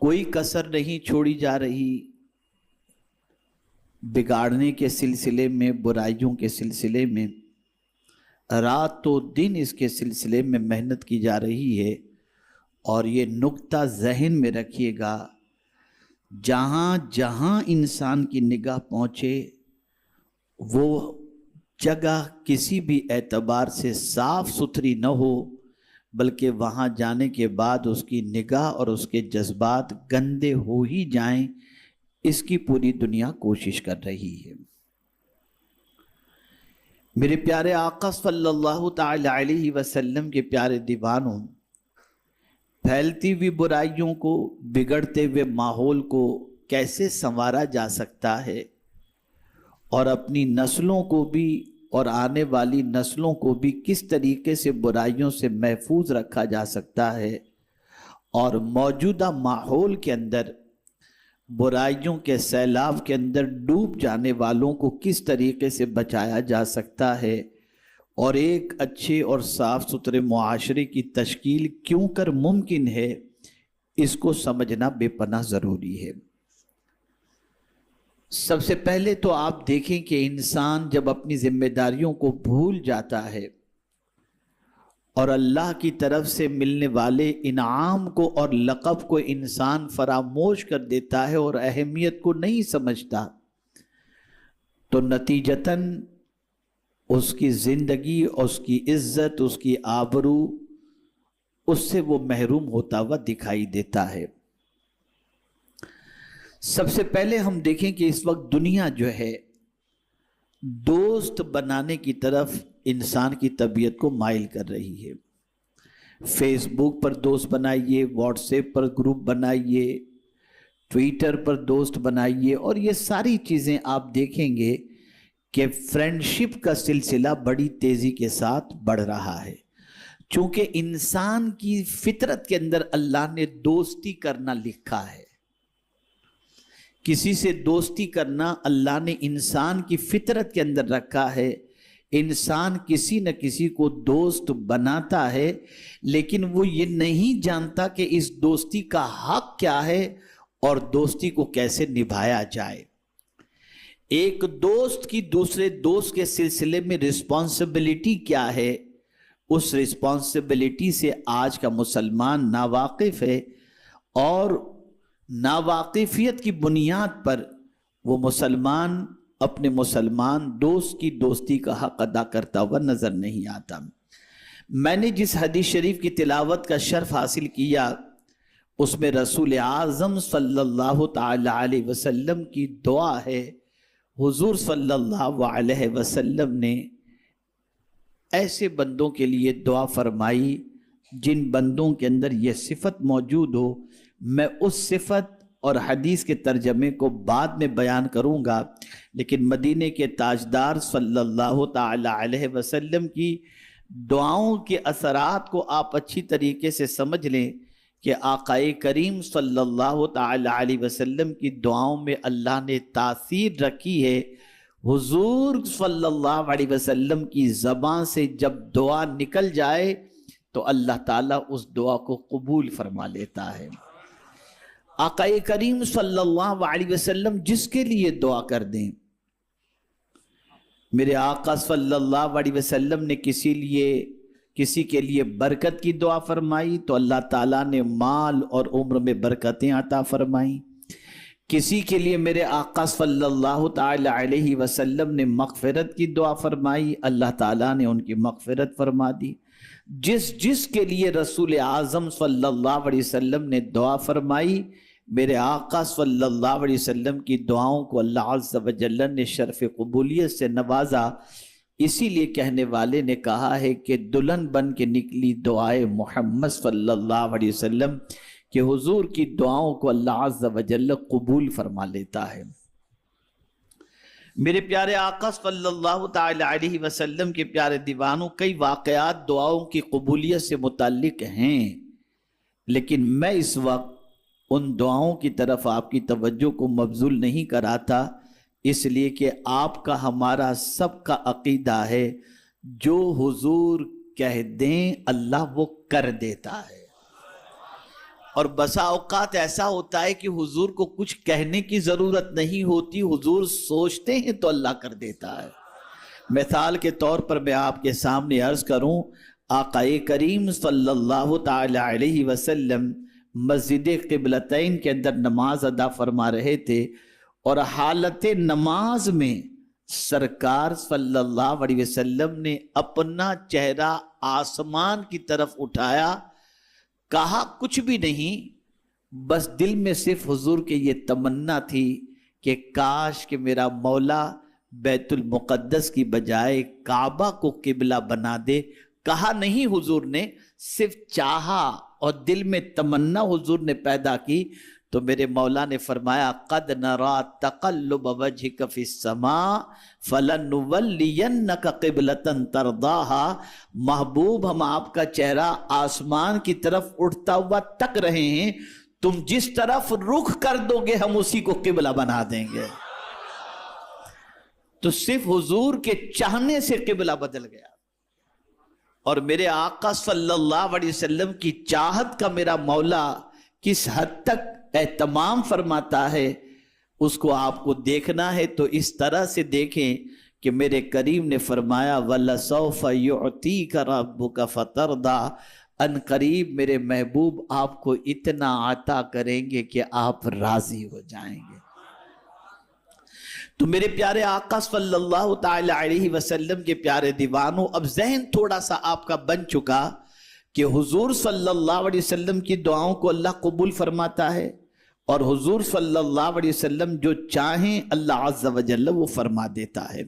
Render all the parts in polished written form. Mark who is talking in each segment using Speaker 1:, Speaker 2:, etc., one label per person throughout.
Speaker 1: کوئی کسر نہیں چھوڑی جا رہی بگاڑنے کے سلسلے میں، برائیوں کے سلسلے میں، رات و دن اس کے سلسلے میں محنت کی جا رہی ہے۔ اور یہ نقطہ ذہن میں رکھیے گا، جہاں جہاں انسان کی نگاہ پہنچے وہ جگہ کسی بھی اعتبار سے صاف ستھری نہ ہو، بلکہ وہاں جانے کے بعد اس کی نگاہ اور اس کے جذبات گندے ہو ہی جائیں، اس کی پوری دنیا کوشش کر رہی ہے۔ میرے پیارے آقا صلی اللہ تعالی علیہ وسلم کے پیارے دیوانوں، پھیلتی ہوئی برائیوں کو، بگڑتے ہوئے ماحول کو کیسے سنوارا جا سکتا ہے، اور اپنی نسلوں کو بھی اور آنے والی نسلوں کو بھی کس طریقے سے برائیوں سے محفوظ رکھا جا سکتا ہے، اور موجودہ ماحول کے اندر برائیوں کے سیلاب کے اندر ڈوب جانے والوں کو کس طریقے سے بچایا جا سکتا ہے، اور ایک اچھے اور صاف ستھرے معاشرے کی تشکیل کیوں کر ممکن ہے، اس کو سمجھنا بے پناہ ضروری ہے۔ سب سے پہلے تو آپ دیکھیں کہ انسان جب اپنی ذمہ داریوں کو بھول جاتا ہے اور اللہ کی طرف سے ملنے والے انعام کو اور لقب کو انسان فراموش کر دیتا ہے اور اہمیت کو نہیں سمجھتا، تو نتیجتاً اس کی زندگی، اس کی عزت، اس کی آبرو، اس سے وہ محروم ہوتا ہوا دکھائی دیتا ہے۔ سب سے پہلے ہم دیکھیں کہ اس وقت دنیا جو ہے دوست بنانے کی طرف انسان کی طبیعت کو مائل کر رہی ہے۔ فیس بک پر دوست بنائیے، واٹس ایپ پر گروپ بنائیے، ٹویٹر پر دوست بنائیے، اور یہ ساری چیزیں آپ دیکھیں گے کہ فرینڈشپ کا سلسلہ بڑی تیزی کے ساتھ بڑھ رہا ہے، چونکہ انسان کی فطرت کے اندر اللہ نے دوستی کرنا لکھا ہے۔ کسی سے دوستی کرنا اللہ نے انسان کی فطرت کے اندر رکھا ہے۔ انسان کسی نہ کسی کو دوست بناتا ہے، لیکن وہ یہ نہیں جانتا کہ اس دوستی کا حق کیا ہے اور دوستی کو کیسے نبھایا جائے۔ ایک دوست کی دوسرے دوست کے سلسلے میں رسپانسبلٹی کیا ہے، اس رسپانسبلٹی سے آج کا مسلمان ناواقف ہے، اور ناواقفیت کی بنیاد پر وہ مسلمان اپنے مسلمان دوست کی دوستی کا حق ادا کرتا ہوا نظر نہیں آتا۔ میں نے جس حدیث شریف کی تلاوت کا شرف حاصل کیا، اس میں رسول اعظم صلی اللہ تعالی علیہ وسلم کی دعا ہے۔ حضور صلی اللہ علیہ وسلم نے ایسے بندوں کے لیے دعا فرمائی جن بندوں کے اندر یہ صفت موجود ہو۔ میں اس صفت اور حدیث کے ترجمے کو بعد میں بیان کروں گا، لیکن مدینے کے تاجدار صلی اللہ تعالی علیہ وسلم کی دعاؤں کے اثرات کو آپ اچھی طریقے سے سمجھ لیں کہ آقا کریم صلی اللہ تعالی علیہ وسلم کی دعاؤں میں اللہ نے تاثیر رکھی ہے۔ حضور صلی اللہ علیہ وسلم کی زبان سے جب دعا نکل جائے تو اللہ تعالیٰ اس دعا کو قبول فرما لیتا ہے۔ آقا کریم صلی اللہ علیہ وسلم جس کے لیے دعا کر دیں، میرے آقا صلی اللہ علیہ وسلم نے کسی کے لیے برکت کی دعا فرمائی تو اللہ تعالیٰ نے مال اور عمر میں برکتیں عطا فرمائیں۔ کسی کے لیے میرے آقا صلی اللہ تعالی علیہ وسلم نے مغفرت کی دعا فرمائی، اللہ تعالیٰ نے ان کی مغفرت فرما دی۔ جس کے لیے رسول اعظم صلی اللہ علیہ وسلم نے دعا فرمائی، میرے آقا صلی اللہ علیہ وسلم کی دعاؤں کو اللہ عز و جل نے شرف قبولیت سے نوازا۔ اسی لیے کہنے والے نے کہا ہے کہ دلہن بن کے نکلی دعائے محمد صلی اللہ علیہ وسلم، کہ حضور کی دعاؤں کو اللہ عز و جل قبول فرما لیتا ہے۔ میرے پیارے آقا صلی اللہ تعالی علیہ وسلم کے پیارے دیوانوں، کئی واقعات دعاؤں کی قبولیت سے متعلق ہیں، لیکن میں اس وقت ان دعاؤں کی طرف آپ کی توجہ کو مبذول نہیں کراتا، اس لیے کہ آپ کا ہمارا سب کا عقیدہ ہے جو حضور کہہ دیں اللہ وہ کر دیتا ہے۔ اور بسا اوقات ایسا ہوتا ہے کہ حضور کو کچھ کہنے کی ضرورت نہیں ہوتی، حضور سوچتے ہیں تو اللہ کر دیتا ہے۔ مثال کے طور پر میں آپ کے سامنے عرض کروں، آقا کریم صلی اللہ تعالی علیہ وسلم مسجد قبلتین کے اندر نماز ادا فرما رہے تھے، اور حالت نماز میں سرکار صلی اللہ علیہ وسلم نے اپنا چہرہ آسمان کی طرف اٹھایا، کہا کچھ بھی نہیں، بس دل میں صرف حضور کے یہ تمنا تھی کہ کاش کہ میرا مولا بیت المقدس کی بجائے کعبہ کو قبلہ بنا دے۔ کہا نہیں حضور نے، صرف چاہا اور دل میں تمنا حضور نے پیدا کی، تو میرے مولا نے فرمایا قد نرا تقلب وجهك في السماء فلنولینک قبلۃ ترضاها۔ محبوب ہم آپ کا چہرہ آسمان کی طرف اٹھتا ہوا تک رہے ہیں، تم جس طرف رخ کر دو گے ہم اسی کو قبلہ بنا دیں گے۔ تو صرف حضور کے چاہنے سے قبلہ بدل گیا، اور میرے آقا صلی اللہ علیہ وسلم کی چاہت کا میرا مولا کس حد تک اہتمام فرماتا ہے، اس کو آپ کو دیکھنا ہے تو اس طرح سے دیکھیں کہ میرے کریم نے فرمایا وَلَسَوْفَ يُعْتِيكَ رَبُّكَ فَتَرْضَىٰ، ان قریب میرے محبوب آپ کو اتنا عطا کریں گے کہ آپ راضی ہو جائیں گے۔ تو میرے پیارے آقا صلی اللہ تعالی علیہ وسلم کے پیارے دیوانوں، اب ذہن تھوڑا سا آپ کا بن چکا کہ حضور صلی اللہ علیہ وسلم کی دعاؤں کو اللہ قبول فرماتا ہے، اور حضور صلی اللہ علیہ وسلم جو چاہیں اللہ عز و جل وہ فرما دیتا ہے۔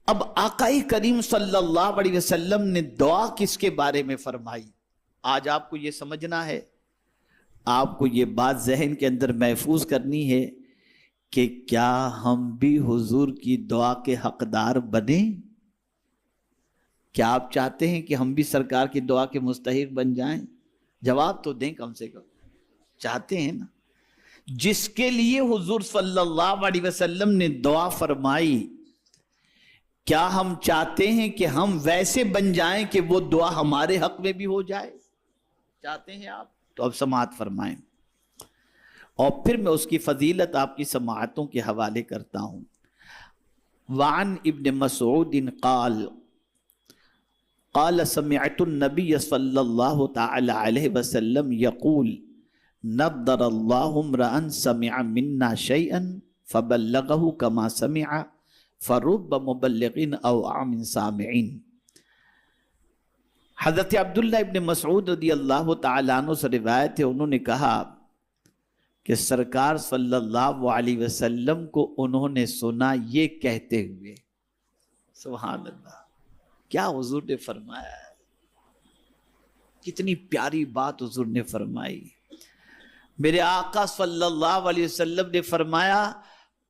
Speaker 1: اب آقا کریم صلی اللہ علیہ وسلم نے دعا کس کے بارے میں فرمائی، آج آپ کو یہ سمجھنا ہے، آپ کو یہ بات ذہن کے اندر محفوظ کرنی ہے کہ کیا ہم بھی حضور کی دعا کے حقدار بنیں؟ کیا آپ چاہتے ہیں کہ ہم بھی سرکار کی دعا کے مستحق بن جائیں؟ جواب تو دیں کم سے کم، چاہتے ہیں نا؟ جس کے لیے حضور صلی اللہ علیہ وسلم نے دعا فرمائی، کیا ہم چاہتے ہیں کہ ہم ویسے بن جائیں کہ وہ دعا ہمارے حق میں بھی ہو جائے؟ چاہتے ہیں آپ؟ تو اب سماعت فرمائیں، اور پھر میں اس کی فضیلت آپ کی سماعتوں کے حوالے کرتا ہوں۔ وعن ابن مسعود قال قال سمعت النبی صلی اللہ تعالی علیہ وسلم یقول نضر اللہ امرأ سمع منا شیئا فبلغه کما سمع فرب مبلغ اوعى من سامعین۔ حضرت عبداللہ ابن مسعود رضی اللہ تعالیٰ عنہ سے روایت ہے، انہوں نے کہا کہ سرکار صلی اللہ علیہ وسلم کو انہوں نے سنا یہ کہتے ہوئے، سبحان اللہ، کیا حضور نے فرمایا ہے، کتنی پیاری بات حضور نے فرمائی۔ میرے آقا صلی اللہ علیہ وسلم نے فرمایا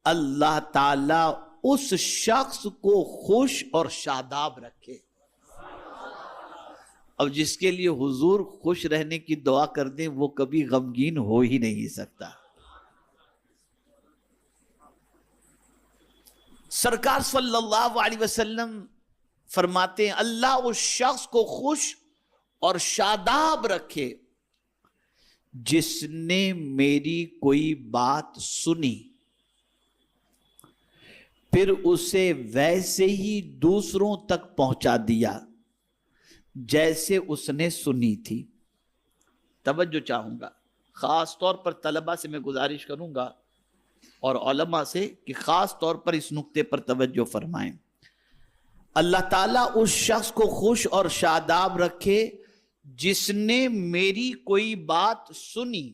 Speaker 1: اللہ تعالیٰ اس شخص کو خوش اور شاداب رکھے۔ اب جس کے لیے حضور خوش رہنے کی دعا کر دیں وہ کبھی غمگین ہو ہی نہیں سکتا۔ سرکار صلی اللہ علیہ وسلم فرماتے ہیں اللہ اس شخص کو خوش اور شاداب رکھے جس نے میری کوئی بات سنی پھر اسے ویسے ہی دوسروں تک پہنچا دیا جیسے اس نے سنی تھی۔ توجہ چاہوں گا، خاص طور پر طلبہ سے میں گزارش کروں گا اور علماء سے کہ خاص طور پر اس نقطے پر توجہ فرمائیں۔ اللہ تعالیٰ اس شخص کو خوش اور شاداب رکھے جس نے میری کوئی بات سنی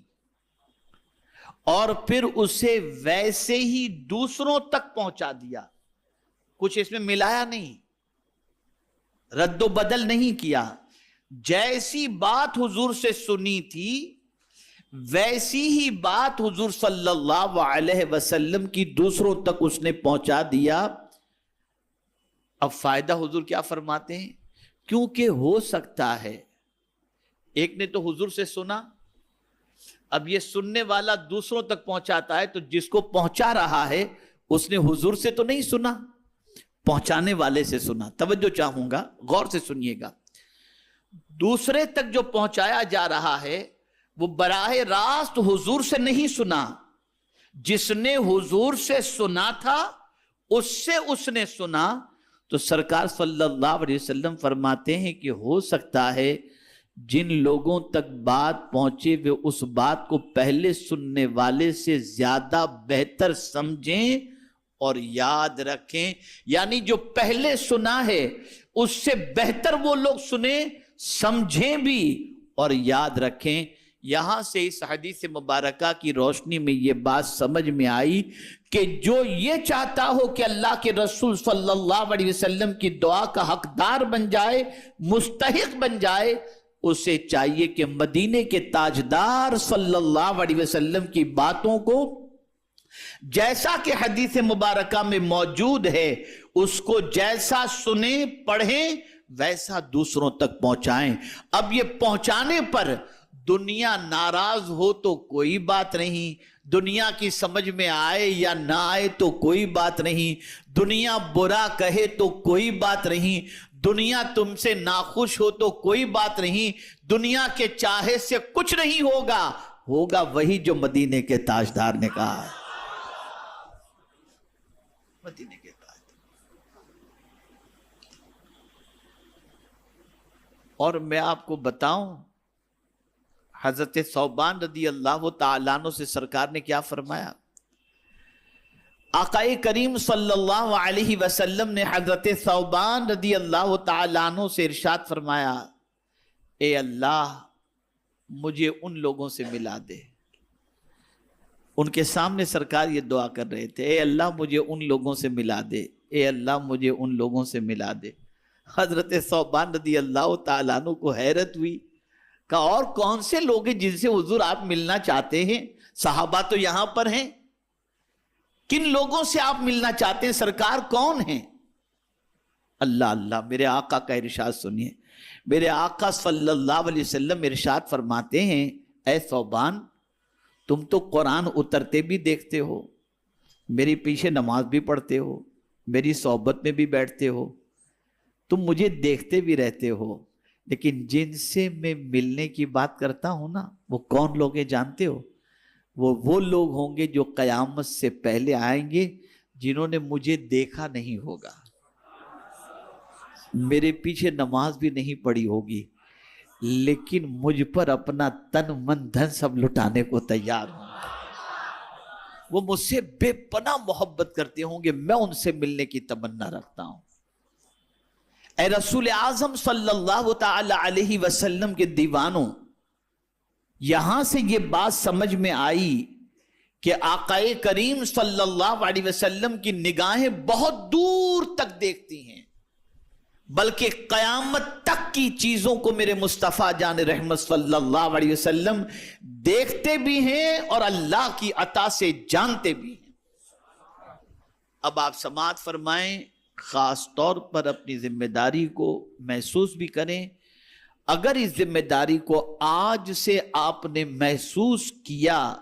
Speaker 1: اور پھر اسے ویسے ہی دوسروں تک پہنچا دیا، کچھ اس میں ملایا نہیں، رد و بدل نہیں کیا، جیسی بات حضور سے سنی تھی ویسی ہی بات حضور صلی اللہ علیہ وسلم کی دوسروں تک اس نے پہنچا دیا۔ اب فائدہ حضور کیا فرماتے ہیں، کیونکہ ہو سکتا ہے ایک نے تو حضور سے سنا، اب یہ سننے والا دوسروں تک پہنچاتا ہے تو جس کو پہنچا رہا ہے اس نے حضور سے تو نہیں سنا، پہنچانے والے سے سنا۔ توجہ چاہوں گا، غور سے سنیے گا، دوسرے تک جو پہنچایا جا رہا ہے وہ براہ راست حضور سے نہیں سنا، جس نے حضور سے سنا تھا اس نے سنا۔ تو سرکار صلی اللہ علیہ وسلم فرماتے ہیں کہ ہو سکتا ہے جن لوگوں تک بات پہنچے وہ اس بات کو پہلے سننے والے سے زیادہ بہتر سمجھیں اور یاد رکھیں، یعنی جو پہلے سنا ہے اس سے بہتر وہ لوگ سنیں، سمجھیں بھی اور یاد رکھیں۔ یہاں سے اس حدیث مبارکہ کی روشنی میں یہ بات سمجھ میں آئی کہ جو یہ چاہتا ہو کہ اللہ کے رسول صلی اللہ علیہ وسلم کی دعا کا حقدار بن جائے، مستحق بن جائے، اسے چاہیے کہ مدینے کے تاجدار صلی اللہ علیہ وسلم کی باتوں کو جیسا کہ حدیث مبارکہ میں موجود ہے اس کو جیسا سنیں پڑھیں ویسا دوسروں تک پہنچائیں۔ اب یہ پہنچانے پر دنیا ناراض ہو تو کوئی بات نہیں، دنیا کی سمجھ میں آئے یا نہ آئے تو کوئی بات نہیں، دنیا برا کہے تو کوئی بات نہیں، دنیا تم سے ناخوش ہو تو کوئی بات نہیں، دنیا کے چاہے سے کچھ نہیں ہوگا، ہوگا وہی جو مدینے کے تاجدار نے کہا ہے۔ مدینے کے تاجدار۔ اور میں آپ کو بتاؤں حضرت ثوبان رضی اللہ تعالیٰ عنہ سے سرکار نے کیا فرمایا؟ آقا کریم صلی اللہ علیہ وسلم نے حضرت ثوبان رضی اللہ تعالیٰ عنہ سے ارشاد فرمایا، اے اللہ مجھے ان لوگوں سے ملا دے۔ ان کے سامنے سرکار یہ دعا کر رہے تھے، اے اللہ مجھے ان لوگوں سے ملا دے، اے اللہ مجھے ان لوگوں سے ملا دے۔ حضرت ثوبان رضی اللہ تعالیٰ عنہ کو حیرت ہوئی، کہا اور کون سے لوگ ہیں جن سے حضور آپ ملنا چاہتے ہیں؟ صحابہ تو یہاں پر ہیں، کن لوگوں سے آپ ملنا چاہتے ہیں سرکار، کون ہیں؟ اللہ اللہ، میرے آقا کا ارشاد سنیے۔ میرے آقا صلی اللہ علیہ وسلم ارشاد فرماتے ہیں، اے ثوبان تم تو قرآن اترتے بھی دیکھتے ہو، میری پیچھے نماز بھی پڑھتے ہو، میری صحبت میں بھی بیٹھتے ہو، تم مجھے دیکھتے بھی رہتے ہو، لیکن جن سے میں ملنے کی بات کرتا ہوں نا وہ کون لوگ ہیں جانتے ہو؟ وہ لوگ ہوں گے جو قیامت سے پہلے آئیں گے، جنہوں نے مجھے دیکھا نہیں ہوگا، میرے پیچھے نماز بھی نہیں پڑھی ہوگی، لیکن مجھ پر اپنا تن من دھن سب لٹانے کو تیار ہوں۔ وہ مجھ سے بے پناہ محبت کرتے ہوں گے، میں ان سے ملنے کی تمنا رکھتا ہوں۔ اے رسول اعظم صلی اللہ تعالی علیہ وسلم کے دیوانوں، یہاں سے یہ بات سمجھ میں آئی کہ آقا کریم صلی اللہ علیہ وسلم کی نگاہیں بہت دور تک دیکھتی ہیں، بلکہ قیامت تک کی چیزوں کو میرے مصطفیٰ جان رحمت صلی اللہ علیہ وسلم دیکھتے بھی ہیں اور اللہ کی عطا سے جانتے بھی ہیں۔ اب آپ سماعت فرمائیں، خاص طور پر اپنی ذمہ داری کو محسوس بھی کریں۔ اگر اس ذمہ داری کو آج سے آپ نے محسوس کیا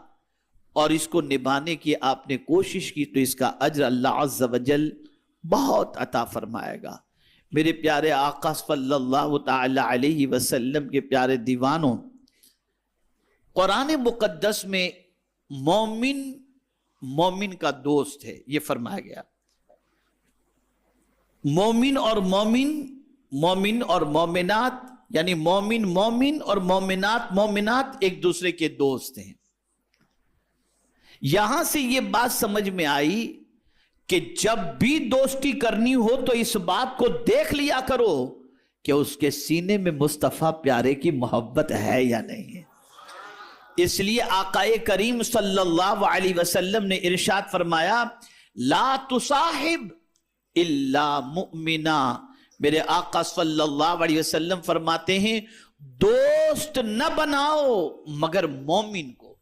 Speaker 1: اور اس کو نبھانے کی آپ نے کوشش کی تو اس کا اجر اللہ عز و جل بہت عطا فرمائے گا۔ میرے پیارے آقا صلی اللہ تعالی علیہ وسلم کے پیارے دیوانوں، قرآن مقدس میں مومن کا دوست ہے، یہ فرمایا گیا۔ مومن اور مومنات، یعنی مومن اور مومنات ایک دوسرے کے دوست ہیں۔ یہاں سے یہ بات سمجھ میں آئی کہ جب بھی دوستی کرنی ہو تو اس بات کو دیکھ لیا کرو کہ اس کے سینے میں مصطفیٰ پیارے کی محبت ہے یا نہیں ہے۔ اس لیے آقا کریم صلی اللہ علیہ وسلم نے ارشاد فرمایا، لا تصاحب الا مؤمنا۔ میرے آقا صلی اللہ علیہ وسلم فرماتے ہیں دوست نہ بناؤ مگر مومن کو۔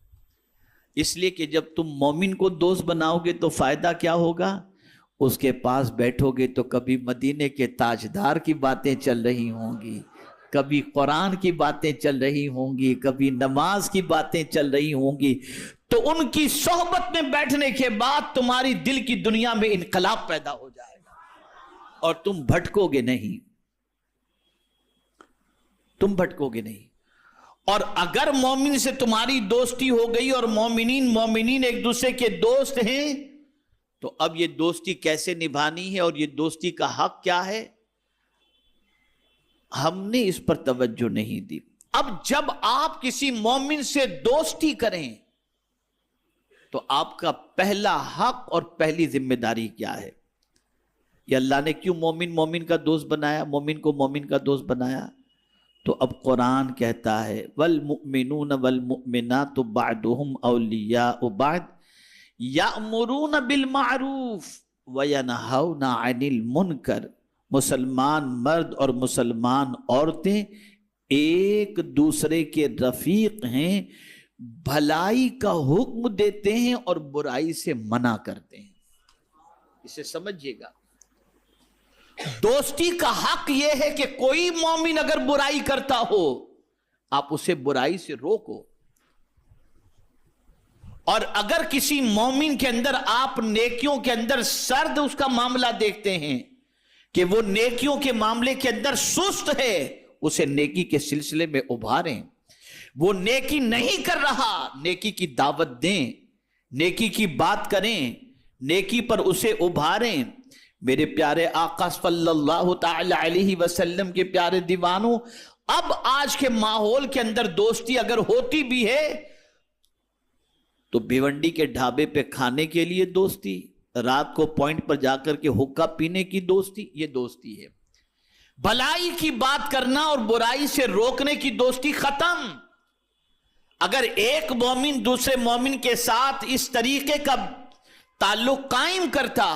Speaker 1: اس لیے کہ جب تم مومن کو دوست بناؤ گے تو فائدہ کیا ہوگا؟ اس کے پاس بیٹھو گے تو کبھی مدینے کے تاجدار کی باتیں چل رہی ہوں گی، کبھی قرآن کی باتیں چل رہی ہوں گی، کبھی نماز کی باتیں چل رہی ہوں گی، تو ان کی صحبت میں بیٹھنے کے بعد تمہاری دل کی دنیا میں انقلاب پیدا ہو جائے گا اور تم بھٹکو گے نہیں، اور اگر مومن سے تمہاری دوستی ہو گئی اور مومنین ایک دوسرے کے دوست ہیں تو اب یہ دوستی کیسے نبھانی ہے اور یہ دوستی کا حق کیا ہے؟ ہم نے اس پر توجہ نہیں دی۔ اب جب آپ کسی مومن سے دوستی کریں تو آپ کا پہلا حق اور پہلی ذمہ داری کیا ہے؟ یہ اللہ نے کیوں مومن کا دوست بنایا، مومن کو مومن کا دوست بنایا؟ تو اب قرآن کہتا ہے والمؤمنون والمؤمنات بعضهم اولیاء بعض یأمرون بالمعروف وینہون عن المنکر۔ مسلمان مرد اور مسلمان عورتیں ایک دوسرے کے رفیق ہیں، بھلائی کا حکم دیتے ہیں اور برائی سے منع کرتے ہیں۔ اسے سمجھیے گا، دوستی کا حق یہ ہے کہ کوئی مومن اگر برائی کرتا ہو آپ اسے برائی سے روکو، اور اگر کسی مومن کے اندر آپ نیکیوں کے اندر سرد اس کا معاملہ دیکھتے ہیں کہ وہ نیکیوں کے معاملے کے اندر سست ہے، اسے نیکی کے سلسلے میں ابھاریں۔ وہ نیکی نہیں کر رہا، نیکی کی دعوت دیں، نیکی کی بات کریں، نیکی پر اسے ابھاریں۔ میرے پیارے آقا صلی اللہ تعالی علیہ وسلم کے پیارے دیوانوں، اب آج کے ماحول کے اندر دوستی اگر ہوتی بھی ہے تو بھیونڈی کے ڈھابے پہ کھانے کے لیے دوستی، رات کو پوائنٹ پر جا کر کے حقہ پینے کی دوستی، یہ دوستی ہے۔ بھلائی کی بات کرنا اور برائی سے روکنے کی دوستی ختم۔ اگر ایک مومن دوسرے مومن کے ساتھ اس طریقے کا تعلق قائم کرتا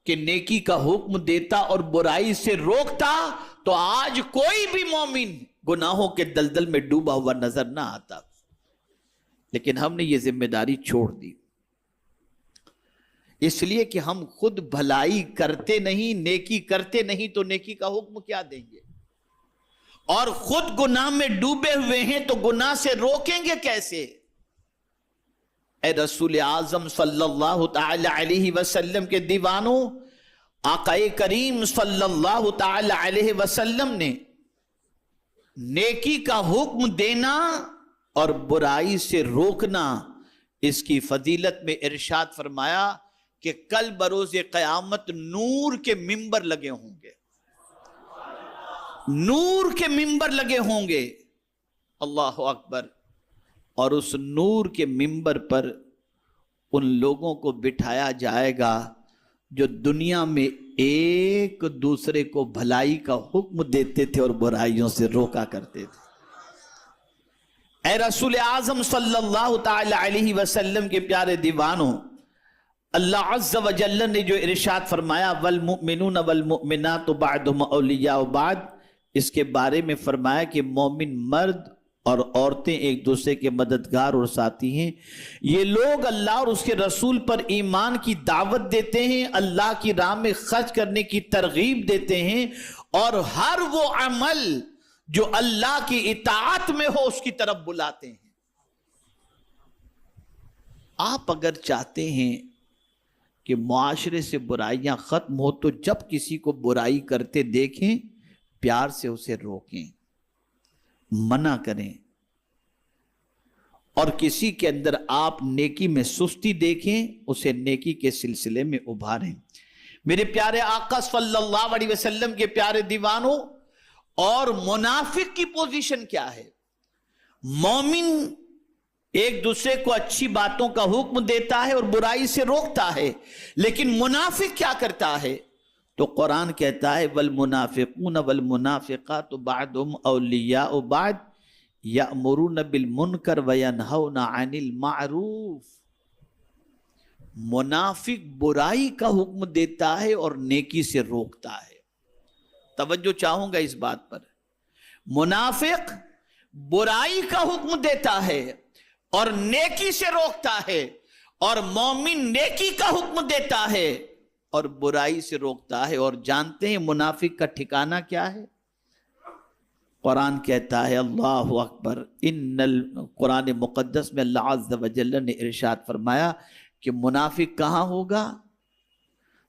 Speaker 1: کہ نیکی کا حکم دیتا اور برائی سے روکتا تو آج کوئی بھی مومن گناہوں کے دلدل میں ڈوبا ہوا نظر نہ آتا۔ لیکن ہم نے یہ ذمہ داری چھوڑ دی، اس لیے کہ ہم خود بھلائی کرتے نہیں، نیکی کرتے نہیں تو نیکی کا حکم کیا دیں گے؟ اور خود گناہ میں ڈوبے ہوئے ہیں تو گناہ سے روکیں گے کیسے؟ اے رسول اعظم صلی اللہ تعالی علیہ وسلم کے دیوانوں، آقا کریم صلی اللہ تعالی علیہ وسلم نے نیکی کا حکم دینا اور برائی سے روکنا، اس کی فضیلت میں ارشاد فرمایا کہ کل بروز قیامت نور کے ممبر لگے ہوں گے، نور کے ممبر لگے ہوں گے، اللہ اکبر۔ اور اس نور کے ممبر پر ان لوگوں کو بٹھایا جائے گا جو دنیا میں ایک دوسرے کو بھلائی کا حکم دیتے تھے اور برائیوں سے روکا کرتے تھے۔ اے رسول اعظم صلی اللہ تعالی علیہ وسلم کے پیارے دیوانوں، اللہ عز و جل نے جو ارشاد فرمایا والمؤمنون والمؤمنات بعضهم اولیاء بعض، اس کے بارے میں فرمایا کہ مومن مرد اور عورتیں ایک دوسرے کے مددگار اور ساتھی ہیں۔ یہ لوگ اللہ اور اس کے رسول پر ایمان کی دعوت دیتے ہیں، اللہ کی راہ میں خرچ کرنے کی ترغیب دیتے ہیں، اور ہر وہ عمل جو اللہ کی اطاعت میں ہو اس کی طرف بلاتے ہیں۔ آپ اگر چاہتے ہیں کہ معاشرے سے برائیاں ختم ہو تو جب کسی کو برائی کرتے دیکھیں پیار سے اسے روکیں، منع کریں، اور کسی کے اندر آپ نیکی میں سستی دیکھیں اسے نیکی کے سلسلے میں ابھاریں۔ میرے پیارے آقا صلی اللہ علیہ وسلم کے پیارے دیوانوں، اور منافق کی پوزیشن کیا ہے؟ مومن ایک دوسرے کو اچھی باتوں کا حکم دیتا ہے اور برائی سے روکتا ہے، لیکن منافق کیا کرتا ہے؟ تو قرآن کہتا ہے والمنافقون والمنافقات بعضهم اولیاء بعض یأمرون بالمنکر وینہون عن المعروف۔ منافق برائی کا حکم دیتا ہے اور نیکی سے روکتا ہے۔ توجہ چاہوں گا اس بات پر، منافق برائی کا حکم دیتا ہے اور نیکی سے روکتا ہے، اور مومن نیکی کا حکم دیتا ہے اور برائی سے روکتا ہے۔ اور جانتے ہیں منافق کا ٹھکانہ کیا ہے؟ قرآن کہتا ہے، اللہ اکبر، قرآن مقدس میں اللہ عز و جل نے ارشاد فرمایا کہ منافق کہاں ہوگا؟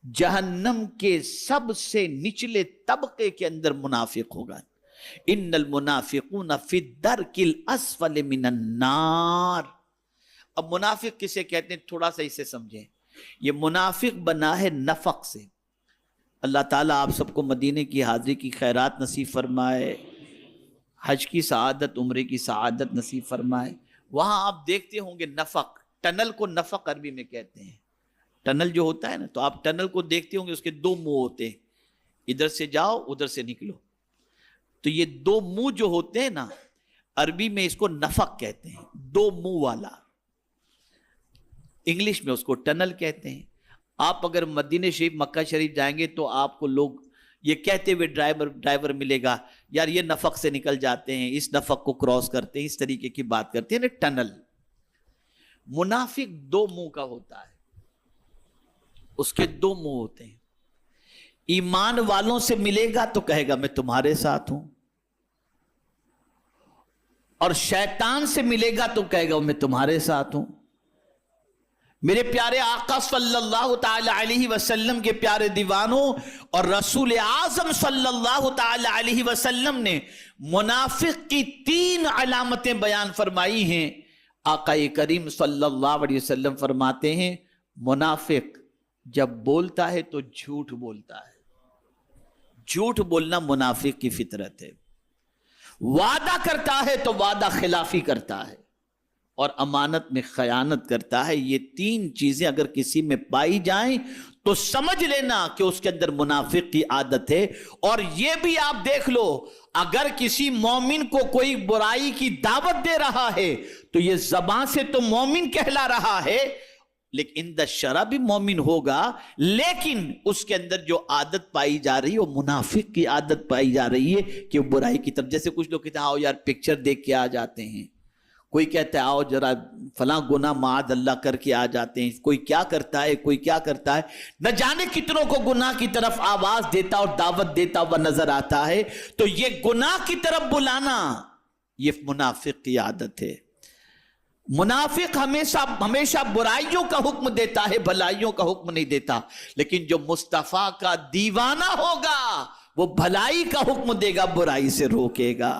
Speaker 1: جہنم کے سب سے نچلے طبقے کے اندر منافق ہوگا۔ ان المنافقون فی الدرک الاسفل من النار. اب منافق کسے کہتے ہیں تھوڑا سا اسے سمجھیں. یہ منافق بنا ہے نفق سے. اللہ تعالیٰ آپ سب کو مدینے کی حاضری کی خیرات نصیب فرمائے، حج کی سعادت، عمرے کی سعادت نصیب فرمائے. وہاں آپ دیکھتے ہوں گے نفق، ٹنل کو نفق عربی میں کہتے ہیں. ٹنل جو ہوتا ہے نا، تو آپ ٹنل کو دیکھتے ہوں گے، اس کے دو منہ ہوتے ہیں، ادھر سے جاؤ ادھر سے نکلو. تو یہ دو منہ جو ہوتے ہیں نا، عربی میں اس کو نفق کہتے ہیں، دو منہ والا. انگلش میں اس کو ٹنل کہتے ہیں. آپ اگر مدینہ شریف مکہ شریف جائیں گے تو آپ کو لوگ یہ کہتے ہوئے ڈرائیور ملے گا، یار یہ نفق سے نکل جاتے ہیں، اس نفق کو کراس کرتے ہیں، اس طریقے کی بات کرتے ہیں نا، ٹنل. منافق دو منہ کا ہوتا ہے، اس کے دو منہ ہوتے ہیں. ایمان والوں سے ملے گا تو کہے گا میں تمہارے ساتھ ہوں، اور شیطان سے ملے گا تو کہے گا میں تمہارے ساتھ ہوں. میرے پیارے آقا صلی اللہ تعالی علیہ وسلم کے پیارے دیوانوں اور رسول اعظم صلی اللہ تعالی علیہ وسلم نے منافق کی 3 علامتیں بیان فرمائی ہیں. آقا کریم صلی اللہ علیہ وسلم فرماتے ہیں منافق جب بولتا ہے تو جھوٹ بولتا ہے. جھوٹ بولنا منافق کی فطرت ہے. وعدہ کرتا ہے تو وعدہ خلافی کرتا ہے، اور امانت میں خیانت کرتا ہے. یہ 3 چیزیں اگر کسی میں پائی جائیں تو سمجھ لینا کہ اس کے اندر منافق کی عادت ہے. اور یہ بھی آپ دیکھ لو، اگر کسی مومن کو کوئی برائی کی دعوت دے رہا ہے تو یہ زبان سے تو مومن کہلا رہا ہے، لیکن اندر شرع بھی مومن ہوگا، لیکن اس کے اندر جو عادت پائی جا رہی ہے وہ منافق کی عادت پائی جا رہی ہے کہ وہ برائی کی طرف. جیسے کچھ لوگ کہتے ہیں آؤ یار پکچر دیکھ کے آ جاتے ہیں، کوئی کہتا ہے آؤ ذرا فلاں گناہ معاذ اللہ کر کے آ جاتے ہیں. کوئی کیا کرتا ہے، کوئی کیا کرتا ہے، نہ جانے کتنوں کو گناہ کی طرف آواز دیتا اور دعوت دیتا ہوا نظر آتا ہے. تو یہ گناہ کی طرف بلانا یہ منافق کی عادت ہے. منافق ہمیشہ برائیوں کا حکم دیتا ہے، بھلائیوں کا حکم نہیں دیتا. لیکن جو مصطفیٰ کا دیوانہ ہوگا وہ بھلائی کا حکم دے گا، برائی سے روکے گا.